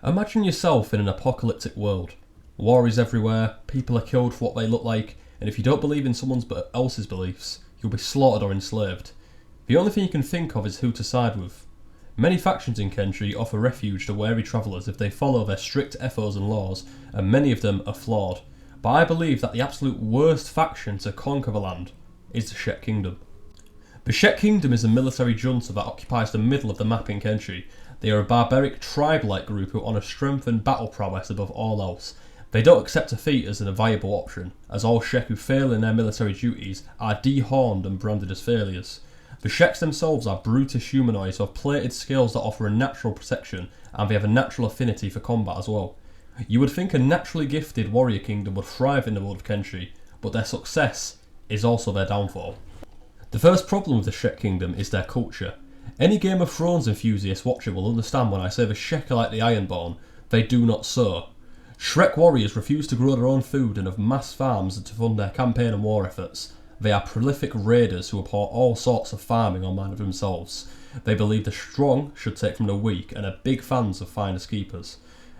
Imagine yourself in an apocalyptic world. War is everywhere, people are killed for what they look like, and if you don't believe in someone else's beliefs, you'll be slaughtered or enslaved. The only thing you can think of is who to side with. Many factions in Kenshi offer refuge to wary travellers if they follow their strict ethos and laws, and many of them are flawed. But I believe that the absolute worst faction to conquer the land is the Shek Kingdom. The Shek Kingdom is a military junta that occupies the middle of the map in Kenshi. They are a barbaric tribe-like group who honour strength and battle prowess above all else. They don't accept defeat as a viable option, as all Shek who fail in their military duties are dehorned and branded as failures. The Sheks themselves are brutish humanoids who have plated scales that offer a natural protection, and they have a natural affinity for combat as well. You would think a naturally gifted warrior kingdom would thrive in the world of Kenshi, but their success is also their downfall. The first problem with the Shek Kingdom is their culture. Any Game of Thrones enthusiast watcher will understand when I say the Shek are like the Ironborn, they do not sow. Shrek warriors refuse to grow their own food and have mass farms to fund their campaign and war efforts. They are prolific raiders who abhor all sorts of farming on mind of themselves. They believe the strong should take from the weak and are big fans of finders keepers.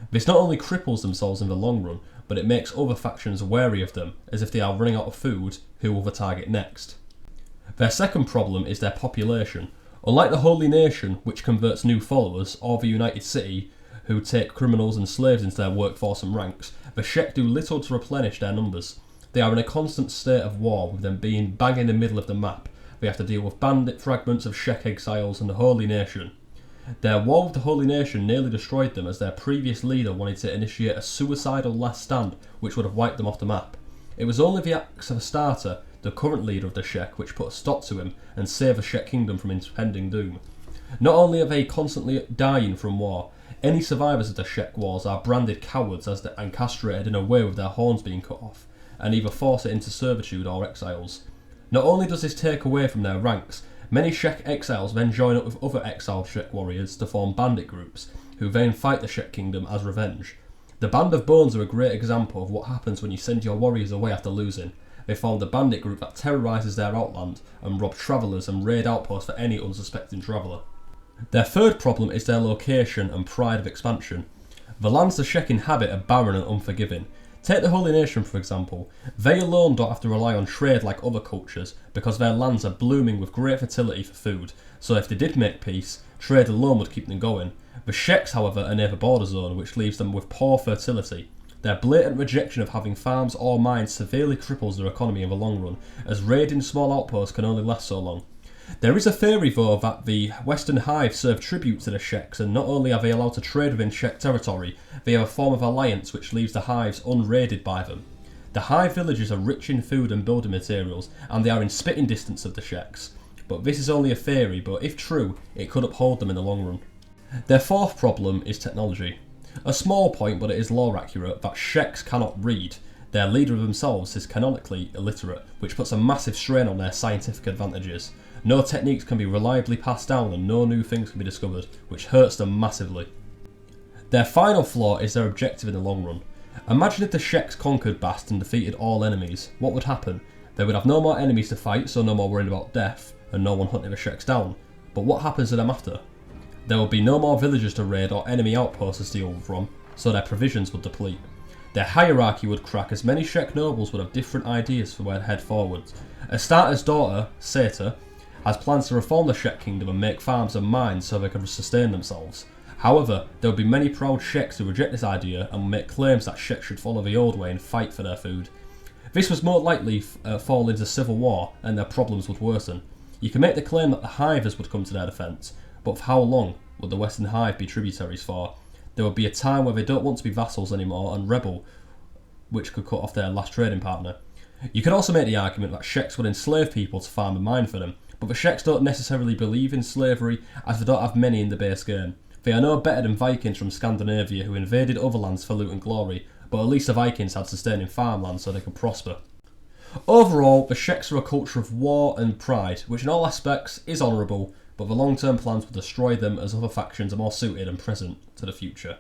This not only cripples themselves in the long run, but it makes other factions wary of them, as if they are running out of food, who will they target next? Their second problem is their population. Unlike the Holy Nation, which converts new followers, or the United City, who take criminals and slaves into their workforce and ranks, the Shek do little to replenish their numbers. They are in a constant state of war, with them being bang in the middle of the map. They have to deal with bandit fragments of Shek exiles and the Holy Nation. Their war with the Holy Nation nearly destroyed them, as their previous leader wanted to initiate a suicidal last stand which would have wiped them off the map. It was only the acts of Astarta, the current leader of the Shek, which put a stop to him and saved the Shek Kingdom from impending doom. Not only are they constantly dying from war, any survivors of the Shek wars are branded cowards and castrated in a way with their horns being cut off, and either forced into servitude or exiles. Not only does this take away from their ranks, many Shek exiles then join up with other exiled Shek warriors to form bandit groups, who then fight the Shek Kingdom as revenge. The Band of Bones are a great example of what happens when you send your warriors away after losing. They form a bandit group that terrorises their outland and rob travellers and raid outposts for any unsuspecting traveller. Their third problem is their location and pride of expansion. The lands the Shek inhabit are barren and unforgiving. Take the Holy Nation for example. They alone don't have to rely on trade like other cultures because their lands are blooming with great fertility for food, so if they did make peace, trade alone would keep them going. The Sheks, however, are near the border zone, which leaves them with poor fertility. Their blatant rejection of having farms or mines severely cripples their economy in the long run, as raiding small outposts can only last so long. There is a theory though that the Western Hive serve tribute to the Sheks, and not only are they allowed to trade within Shek territory, they have a form of alliance which leaves the Hives unraided by them. The Hive villages are rich in food and building materials, and they are in spitting distance of the Sheks. But this is only a theory, but if true, it could uphold them in the long run. Their fourth problem is technology. A small point, but it is lore accurate, that Sheks cannot read. Their leader of themselves is canonically illiterate, which puts a massive strain on their scientific advantages. No techniques can be reliably passed down and no new things can be discovered, which hurts them massively. Their final flaw is their objective in the long run. Imagine if the Sheks conquered Bast and defeated all enemies. What would happen? They would have no more enemies to fight, so no more worrying about death, and no one hunting the Sheks down. But what happens to them after? There would be no more villages to raid or enemy outposts to steal from, so their provisions would deplete. Their hierarchy would crack, as many Shek nobles would have different ideas for where to head forwards. Astarta's daughter, Seta, has plans to reform the Shek Kingdom and make farms and mines so they can sustain themselves. However, there will be many proud Sheks who reject this idea and will make claims that Sheks should follow the old way and fight for their food. This would more likely fall into civil war and their problems would worsen. You can make the claim that the Hivers would come to their defence, but for how long would the Western Hive be tributaries for? There would be a time where they don't want to be vassals anymore and rebel, which could cut off their last trading partner. You could also make the argument that Sheks would enslave people to farm and mine for them, but the Sheks don't necessarily believe in slavery, as they don't have many in the base game. They are no better than Vikings from Scandinavia who invaded other lands for loot and glory, but at least the Vikings had sustaining farmland so they could prosper. Overall, the Sheks are a culture of war and pride, which in all aspects is honourable, but the long-term plans will destroy them as other factions are more suited and present to the future.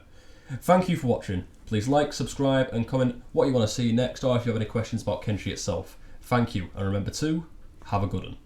Thank you for watching. Please like, subscribe and comment what you want to see next, or if you have any questions about Kenshi itself. Thank you, and remember to have a good one.